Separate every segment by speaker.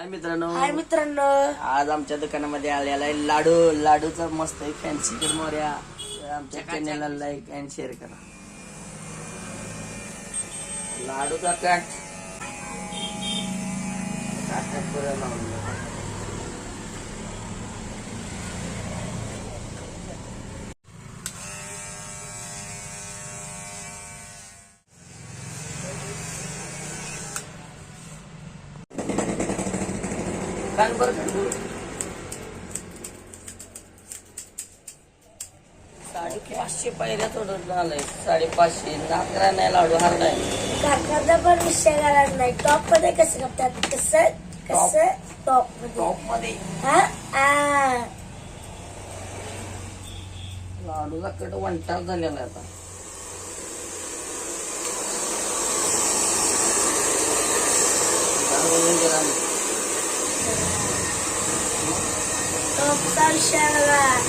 Speaker 1: हाय मित्रांनो,
Speaker 2: आज आमच्या दुकानामध्ये आलेला आहे लाडूचा मस्त फॅन्सी मोऱ्या. आमच्या चॅनलला लाईक अँड शेअर करा. लाडूचा काट पुरा लावून कानभर 550 पायऱ्या थोडं झालंय. 550 नाकरा नाही लाडू हारलाय.
Speaker 1: काकाचा पण विषय करायला नाही. टॉप मध्ये कसं करतात? कसं
Speaker 2: टॉप मध्ये लाडूचा कट वंटार झालेला आहे आता.
Speaker 1: टॉपचा विषय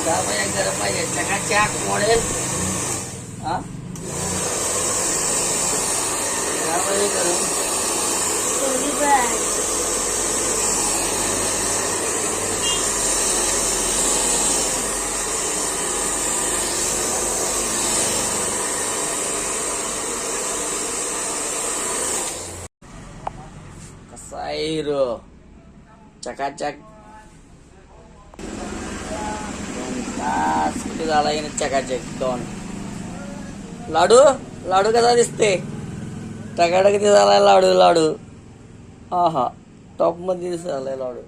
Speaker 2: गरम पाहिजे चकाचक मॉडेल. हा कसा आहे र चकाचक किती झाला चकाचक. दोन लाडू कसा दिसते? टकाटक किती झालाय लाडू. हा टॉप मध्ये दिसायलाय लाडू.